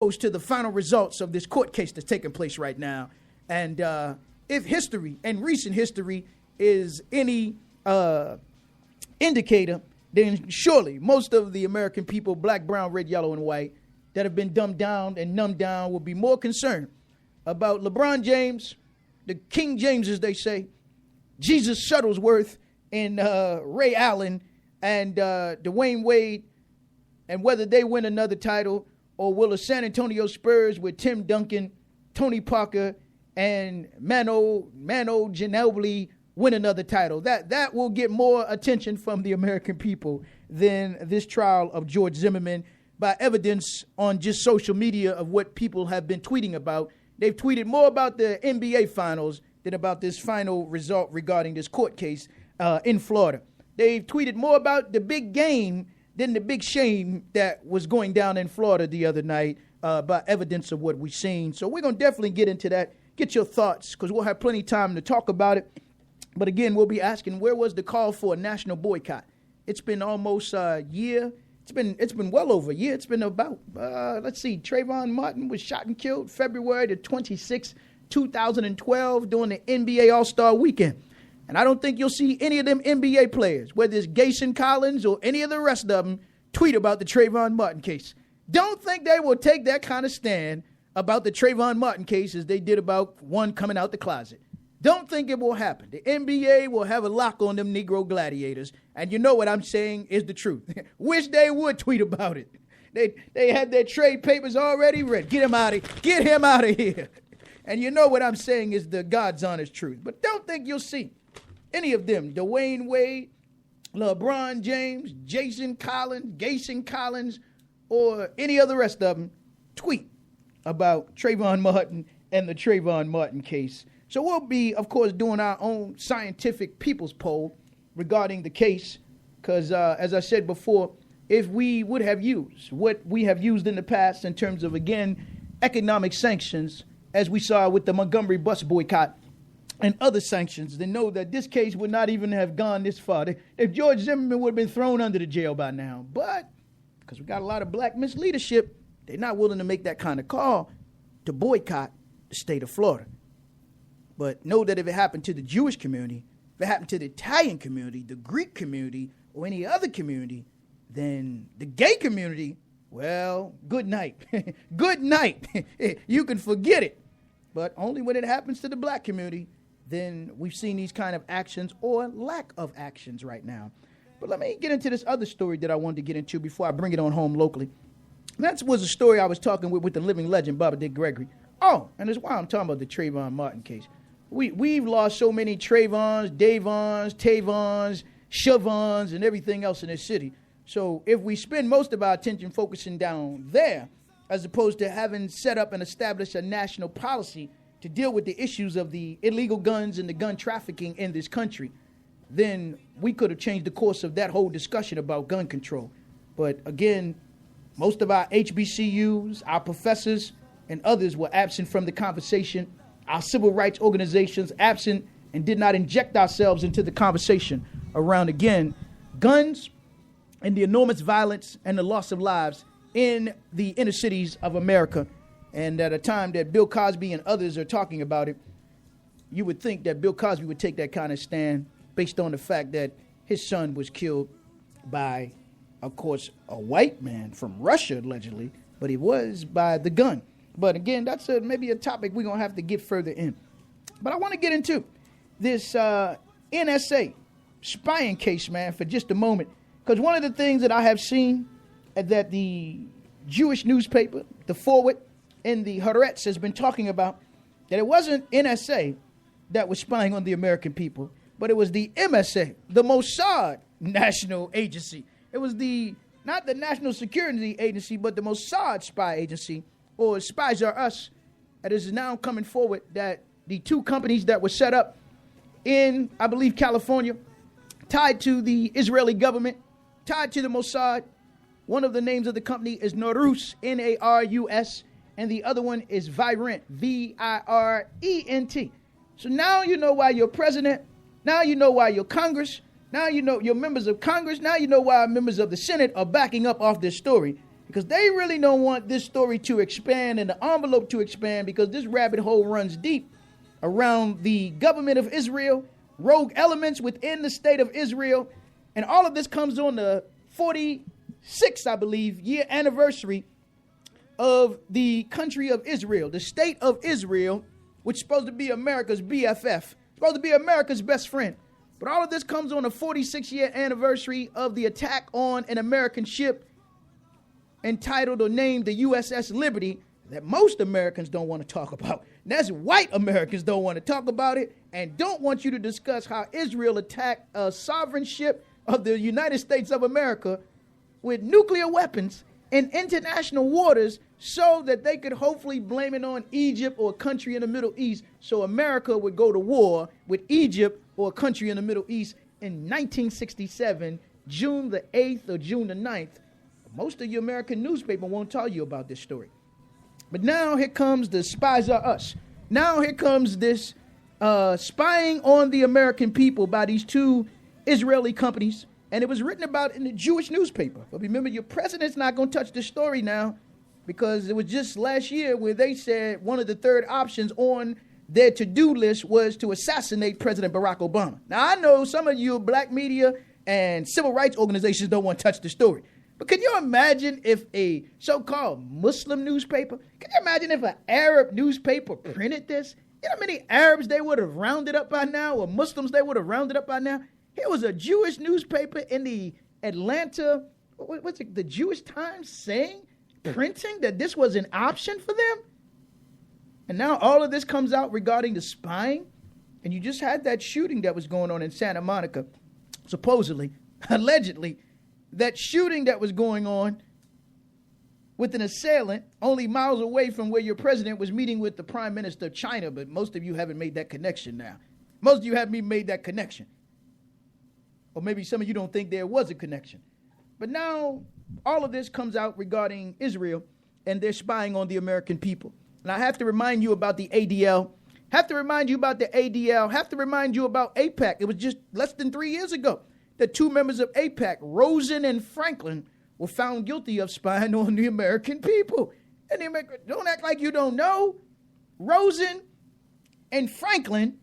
close to the final results of this court case that's taking place right now. And if history and recent history is any indicator, then surely most of the American people, black, brown, red, yellow, and white, that have been dumbed down and numbed down will be more concerned about LeBron James, the King James, as they say, Jesus Shuttlesworth, and Ray Allen, and Dwayne Wade, and whether they win another title, or will the San Antonio Spurs with Tim Duncan, Tony Parker, and Manu Ginobili win another title. That will get more attention from the American people than this trial of George Zimmerman, by evidence on just social media of what people have been tweeting about. They've tweeted more about the NBA finals than about this final result regarding this court case in Florida. They've tweeted more about the big game than the big shame that was going down in Florida the other night, by evidence of what we've seen. So we're going to definitely get into that. Get your thoughts, because we'll have plenty of time to talk about it. But again, we'll be asking, where was the call for a national boycott? It's been almost a year. It's been well over a year. It's been about, Trayvon Martin was shot and killed February the 26th, 2012 during the NBA All-Star Weekend. And I don't think you'll see any of them NBA players, whether it's Gayson Collins or any of the rest of them, tweet about the Trayvon Martin case. Don't think they will take that kind of stand about the Trayvon Martin case as they did about one coming out the closet. Don't think it will happen. The NBA will have a lock on them Negro gladiators. And you know what I'm saying is the truth. Wish they would tweet about it. They had their trade papers already ready. Get him out of here. And you know what I'm saying is the God's honest truth. But don't think you'll see any of them, Dwayne Wade, LeBron James, Jason Collins, Gayson Collins, or any other rest of them, tweet about Trayvon Martin and the Trayvon Martin case. So we'll be, of course, doing our own scientific people's poll regarding the case, because as I said before, if we would have used what we have used in the past in terms of, again, economic sanctions, as we saw with the Montgomery bus boycott and other sanctions, then know that this case would not even have gone this far. If George Zimmerman would have been thrown under the jail by now. But because we got a lot of black misleadership, they're not willing to make that kind of call to boycott the state of Florida. But know that if it happened to the Jewish community, if it happened to the Italian community, the Greek community, or any other community, then the gay community, well, good night. Good night. You can forget it. But only when it happens to the black community, then we've seen these kind of actions or lack of actions right now. But let me get into this other story that I wanted to get into before I bring it on home locally. That was a story I was talking with the living legend, Baba Dick Gregory. Oh, and that's why I'm talking about the Trayvon Martin case. We've lost so many Trayvons, Davons, Tavons, Shavons, and everything else in this city. So if we spend most of our attention focusing down there, as opposed to having set up and established a national policy to deal with the issues of the illegal guns and the gun trafficking in this country, then we could have changed the course of that whole discussion about gun control. But again, most of our HBCUs, our professors, and others were absent from the conversation. Our civil rights organizations absent and did not inject ourselves into the conversation around, again, guns and the enormous violence and the loss of lives in the inner cities of America. And at a time that Bill Cosby and others are talking about it, you would think that Bill Cosby would take that kind of stand based on the fact that his son was killed by, of course, a white man from Russia, allegedly, but he was by the gun. But again, that's maybe a topic we're going to have to get further in. But I want to get into this NSA spying case, man, for just a moment. Because one of the things that I have seen that the Jewish newspaper, the Forward, and the Haaretz has been talking about, that it wasn't NSA that was spying on the American people, but it was the MSA, the Mossad national agency. It was not the National Security Agency, but the Mossad spy agency, or Spies Are Us, that is now coming forward that the two companies that were set up in, I believe, California, tied to the Israeli government, tied to the Mossad. One of the names of the company is Narus, Narus, and the other one is Virent, Virent. So now you know why your president, now you know why your Congress, now you know your members of Congress, now you know why members of the Senate are backing up off this story. because they really don't want this story to expand and the envelope to expand, because this rabbit hole runs deep around the government of Israel, rogue elements within the state of Israel, and all of this comes on the 46th, I believe, year anniversary of the country of Israel, the state of Israel, which is supposed to be America's BFF, supposed to be America's best friend. But all of this comes on the 46-year anniversary of the attack on an American ship entitled or named the USS Liberty, that most Americans don't want to talk about. And that's white Americans don't want to talk about it and don't want you to discuss how Israel attacked a sovereign ship of the United States of America with nuclear weapons in international waters so that they could hopefully blame it on Egypt or a country in the Middle East, so America would go to war with Egypt or a country in the Middle East in 1967, June the 8th or June the 9th. Most of your American newspaper won't tell you about this story. But now here comes the spies are us. Now here comes this spying on the American people by these two Israeli companies. And it was written about in the Jewish newspaper. But remember, your president's not going to touch this story now, because it was just last year where they said one of the third options on their to-do list was to assassinate President Barack Obama. Now, I know some of you black media and civil rights organizations don't want to touch the story. But can you imagine if a so-called Muslim newspaper, can you imagine if an Arab newspaper printed this? You know how many Arabs they would have rounded up by now, or Muslims they would have rounded up by now? Here was a Jewish newspaper in the Atlanta, what's it, the Jewish Times saying, printing that this was an option for them? And now all of this comes out regarding the spying. And you just had that shooting that was going on in Santa Monica, supposedly, allegedly, that shooting that was going on with an assailant only miles away from where your president was meeting with the prime minister of China. But most of you haven't made that connection now. Most of you haven't even made that connection. Or maybe some of you don't think there was a connection. But now all of this comes out regarding Israel and their spying on the American people. And I have to remind you about the ADL. Have to remind you about the ADL. Have to remind you about AIPAC. It was just less than 3 years ago that two members of AIPAC, Rosen and Franklin, were found guilty of spying on the American people. And don't act like you don't know. Rosen and Franklin,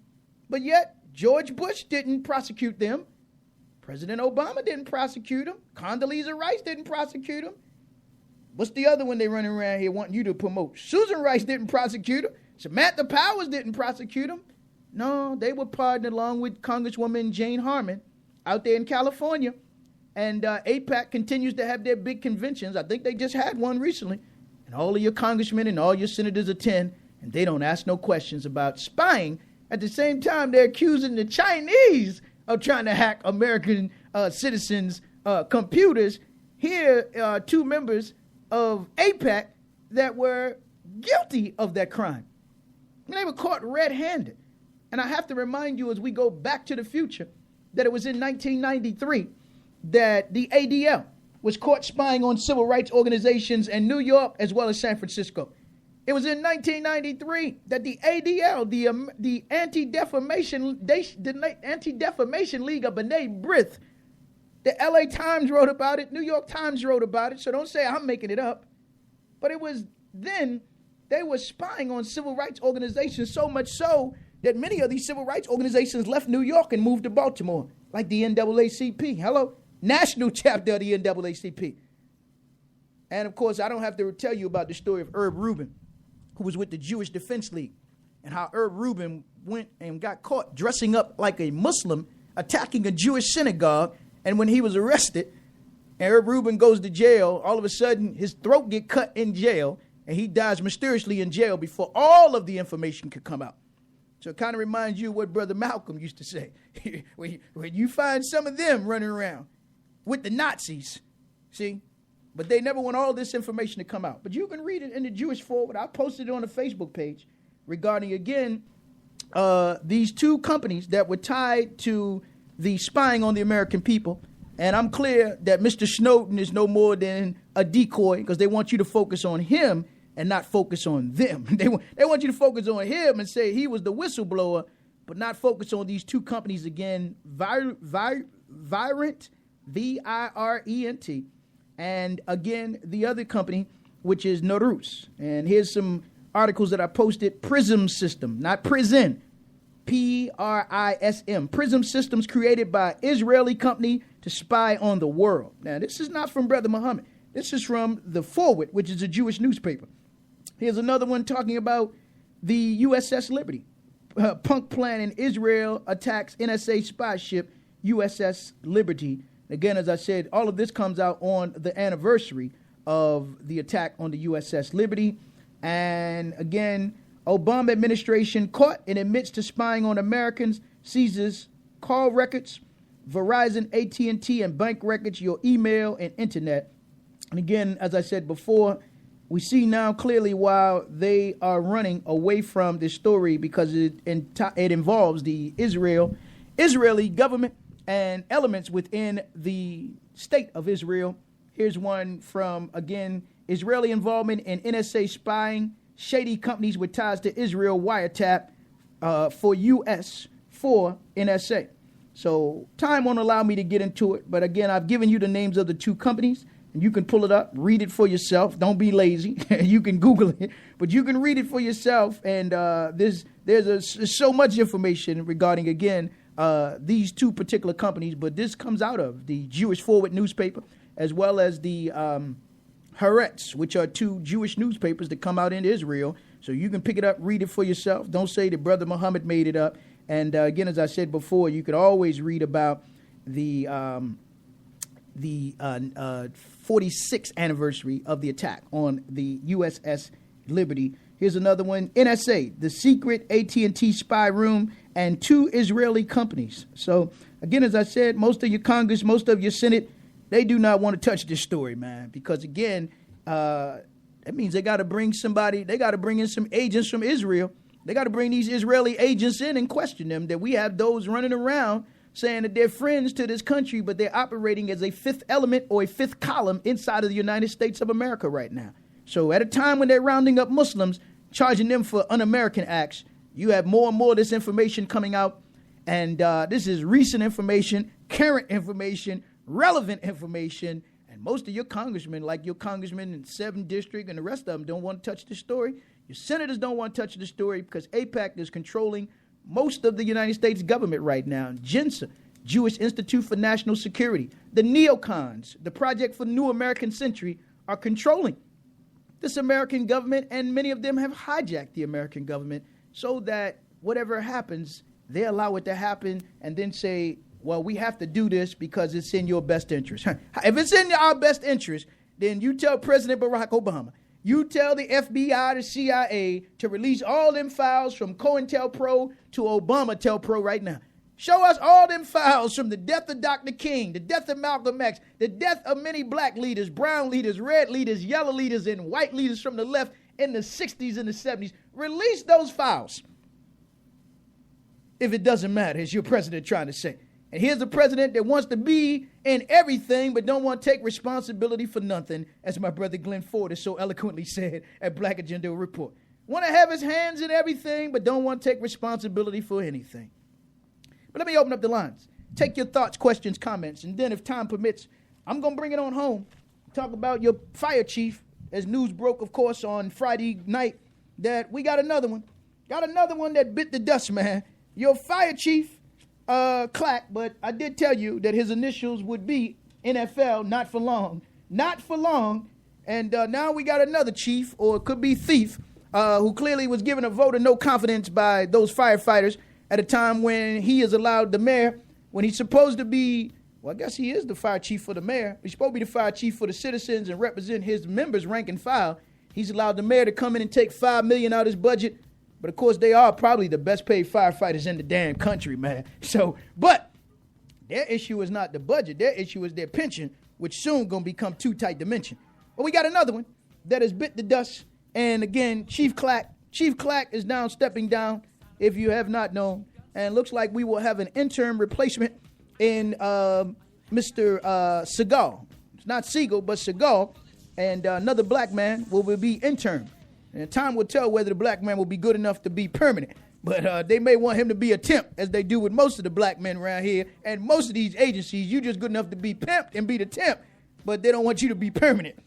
but yet George Bush didn't prosecute them. President Obama didn't prosecute him. Condoleezza Rice didn't prosecute him. What's the other one they running around here wanting you to promote? Susan Rice didn't prosecute him. Samantha Powers didn't prosecute him. No, they were partnered along with Congresswoman Jane Harman out there in California. And AIPAC continues to have their big conventions. I think they just had one recently. And all of your congressmen and all your senators attend, and they don't ask no questions about spying. At the same time, they're accusing the Chinese of trying to hack American citizens' computers. Here are two members of AIPAC that were guilty of that crime. And they were caught red-handed. And I have to remind you, as we go back to the future, that it was in 1993 that the ADL was caught spying on civil rights organizations in New York as well as San Francisco. It was in 1993 that the ADL, the Anti-Defamation League of B'nai B'rith, the LA Times wrote about it, New York Times wrote about it, so don't say I'm making it up. But it was then they were spying on civil rights organizations, so much so that many of these civil rights organizations left New York and moved to Baltimore, like the NAACP. Hello? National chapter of the NAACP. And of course, I don't have to tell you about the story of Herb Rubin, who was with the Jewish Defense League, and how Herb Rubin went and got caught dressing up like a Muslim, attacking a Jewish synagogue. And when he was arrested, and Herb Rubin goes to jail, all of a sudden his throat get cut in jail, and he dies mysteriously in jail before all of the information could come out. So it kind of reminds you of what Brother Malcolm used to say. when you find some of them running around with the Nazis, see? But they never want all this information to come out. But you can read it in the Jewish Forward. I posted it on the Facebook page regarding, again, these two companies that were tied to the spying on the American people. And I'm clear that Mr. Snowden is no more than a decoy, because they want you to focus on him and not focus on them. They want you to focus on him and say he was the whistleblower, but not focus on these two companies again, Virent, Virent, and again, the other company, which is Norus. And here's some articles that I posted. Prism System, not prison, PRISM. Prism Systems created by Israeli company to spy on the world. Now, this is not from Brother Muhammad. This is from the Forward, which is a Jewish newspaper. Here's another one talking about the USS Liberty. Punk plan in Israel attacks NSA spy ship USS Liberty. Again, as I said, all of this comes out on the anniversary of the attack on the USS Liberty. And again, Obama administration caught and admits to spying on Americans, seizes call records, Verizon, AT&T, and bank records, your email and internet. And again, as I said before, we see now clearly why they are running away from this story, because it involves the Israeli government and elements within the state of Israel. Here's one from, again, Israeli involvement in NSA spying, shady companies with ties to Israel wiretap for U.S. for NSA. So time won't allow me to get into it. But again, I've given you the names of the two companies, and you can pull it up, read it for yourself. Don't be lazy. You can Google it, but you can read it for yourself. And there's so much information regarding, again, these two particular companies. But this comes out of the Jewish Forward newspaper, as well as the Haaretz, which are two Jewish newspapers that come out in Israel. So you can pick it up, read it for yourself. Don't say that Brother Muhammad made it up. And again, as I said before, you could always read about the 46th anniversary of the attack on the USS Liberty. Here's another one. NSA, the secret AT&T spy room, and two Israeli companies. So again, as I said, most of your Congress, most of your Senate, they do not want to touch this story, man, because again, that means they got to bring somebody, they got to bring in some agents from Israel. They got to bring these Israeli agents in and question them, that we have those running around saying that they're friends to this country, but they're operating as a fifth element or a fifth column inside of the United States of America right now. So at a time when they're rounding up Muslims, charging them for un-American acts, you have more and more of this information coming out. And this is recent information, current information, relevant information. And most of your congressmen, like your congressmen in 7th District and the rest of them, don't want to touch this story. Your senators don't want to touch the story because AIPAC is controlling most of the United States government right now. JINSA, Jewish Institute for National Security, the neocons, the Project for New American Century, are controlling this American government, and many of them have hijacked the American government so that whatever happens, they allow it to happen and then say, well, we have to do this because it's in your best interest. If it's in our best interest, then you tell President Barack Obama, you tell the FBI, the CIA to release all them files from COINTELPRO to ObamaTelPro right now. Show us all them files from the death of Dr. King, the death of Malcolm X, the death of many black leaders, brown leaders, red leaders, yellow leaders, and white leaders from the left in the 60s and the 70s. Release those files. If it doesn't matter, as your president trying to say. And here's a president that wants to be in everything but don't want to take responsibility for nothing, as my brother Glenn Ford has so eloquently said at Black Agenda Report. Want to have his hands in everything but don't want to take responsibility for anything. But let me open up the lines. Take your thoughts, questions, comments, and then if time permits, I'm going to bring it on home. Talk about your fire chief, as news broke, of course, on Friday night, that we got another one. Got another one that bit the dust, man. Your fire chief, Clack, but I did tell you that his initials would be NFL, not for long. Not for long. And now we got another chief, or it could be thief, who clearly was given a vote of no confidence by those firefighters at a time when he is allowed the mayor, when he's supposed to be, well, I guess he is the fire chief for the mayor. He's supposed to be the fire chief for the citizens and represent his members rank and file. He's allowed the mayor to come in and take $5 million out of his budget. But, of course, they are probably the best paid firefighters in the damn country, man. So, but their issue is not the budget. Their issue is their pension, which soon going to become too tight to mention. But we got another one that has bit the dust. And, again, Chief Clack is now stepping down, if you have not known. And looks like we will have an interim replacement in Mr. Segal. It's not Siegel, but Segal. And another black man will be interim. And time will tell whether the black man will be good enough to be permanent. But they may want him to be a temp, as they do with most of the black men around here. And most of these agencies, you just good enough to be pimped and be the temp. but they don't want you to be permanent.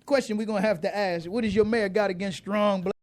Question we're going to have to ask, what does your mayor got against strong black